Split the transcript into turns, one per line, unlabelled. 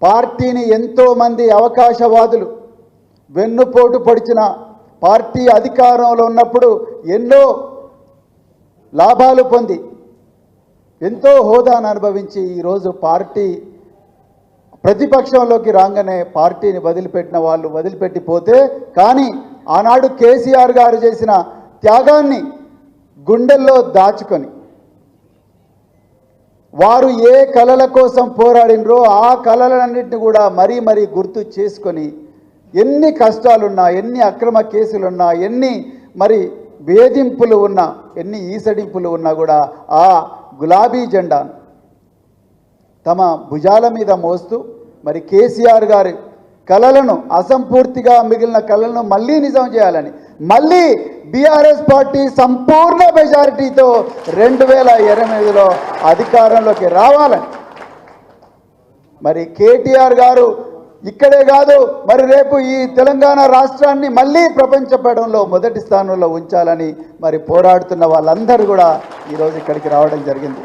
పార్టీని ఎంతోమంది అవకాశవాదులు వెన్నుపోటు పొడిచిన పార్టీ అధికారంలో ఉన్నప్పుడు ఎన్నో లాభాలు పొంది ఎంతో హోదాను అనుభవించి ఈరోజు పార్టీ ప్రతిపక్షంలోకి రాగానే పార్టీని వదిలిపెట్టిన వాళ్ళు వదిలిపెట్టిపోతే, కానీ ఆనాడు కేసీఆర్ గారు చేసిన త్యాగాన్ని గుండెల్లో దాచుకొని వారు ఏ కలల కోసం పోరాడినరో ఆ కలలన్నింటినీ కూడా మరీ గుర్తు చేసుకొని ఎన్ని కష్టాలున్నా, ఎన్ని అక్రమ కేసులున్నా, ఎన్ని మరి వేధింపులు ఉన్నా, ఎన్ని ఈసడింపులు ఉన్నా కూడా ఆ గులాబీ జెండాను తమ భుజాల మీద మోస్తూ మరి కేసీఆర్ గారి కలలను, అసంపూర్తిగా మిగిలిన కలలను మళ్ళీ నిజం చేయాలని, మళ్ళీ బీఆర్ఎస్ పార్టీ సంపూర్ణ మెజారిటీతో 2028లో అధికారంలోకి రావాలని మరి కేటీఆర్ గారు ఇక్కడే కాదు మరి రేపు ఈ తెలంగాణ రాష్ట్రాన్ని మళ్ళీ ప్రపంచ పటంలో మొదటి స్థానంలో ఉంచాలని మరి పోరాడుతున్న వాళ్ళందరూ కూడా ఈరోజు ఇక్కడికి రావడం జరిగింది.